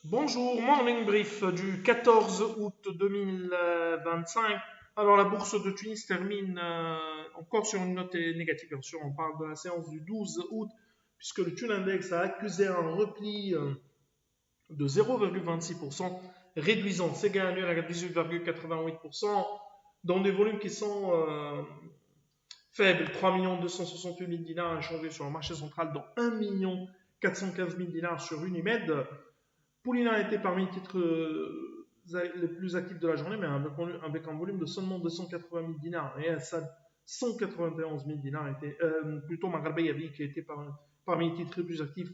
Bonjour, morning brief du 14 août 2025. Alors la bourse de Tunis termine encore sur une note négative, bien sûr. On parle de la séance du 12 août, puisque le Tune Index a accusé un repli de 0,26%, réduisant ses gains annuels à 18,88%, dans des volumes qui sont faibles. 3 268 000 dinars échangés sur le marché central, dont 1 415 000 dinars sur Unimed. Poulina était parmi les titres les plus actifs de la journée, mais avec un volume de seulement 280 000 dinars. Et Assad, 191 000 dinars, plutôt Maghrabi qui était parmi les titres les plus actifs,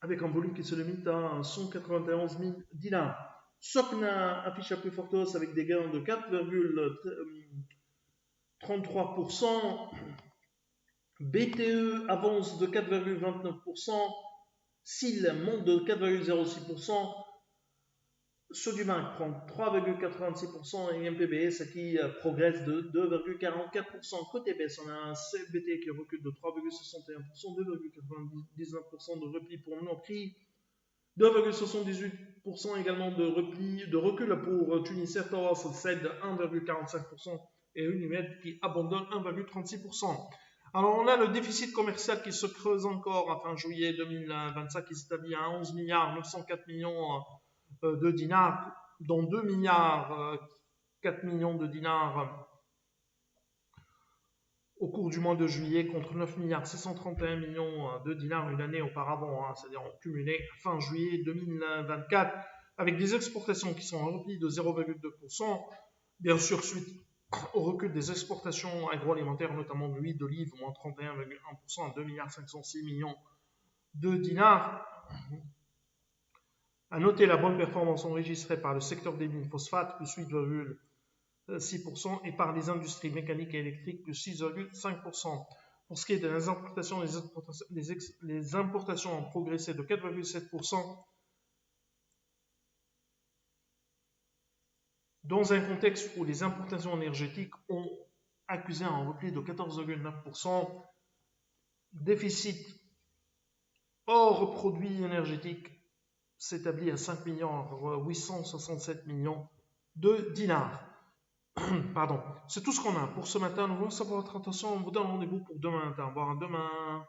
avec un volume qui se limite à 191 000 dinars. Sokna affiche la plus forte hausse avec des gains de 4,33%. BTE avance de 4,29%. SIL monte de 4,06%. Sodimac prend 3,86% et MPBS qui progresse de 2,44%. Côté baisse, on a un CBT qui recule de 3,61%, 2,99% de repli pour Monoprix, 2,78% également de recul pour Tunis Airtours, cède 1,45% et Unimed qui abandonne 1,36%. Alors on a le déficit commercial qui se creuse encore à fin juillet 2025 qui s'établit à 11 milliards 904 millions de dinars, dont 2 milliards 4 millions de dinars au cours du mois de juillet contre 9 milliards 631 millions de dinars une année auparavant, c'est-à-dire en cumulé fin juillet 2024, avec des exportations qui sont en repli de 0,2%, bien sûr suite au recul des exportations agroalimentaires, notamment de l'huile d'olive, moins 31,1% à 2 milliards 506 millions de dinars. À noter la bonne performance enregistrée par le secteur des mines phosphates, plus 8,6%, et par les industries mécaniques et électriques, plus 6,5%. Pour ce qui est des importations, les importations ont progressé de 4,7%, dans un contexte où les importations énergétiques ont accusé un repli de 14,9%, déficit hors produits énergétiques s'établit à 5 867 millions de dinars. Pardon. C'est tout ce qu'on a pour ce matin. Nous vous remercions pour votre attention. On vous donne rendez-vous pour demain matin. Au revoir, à demain.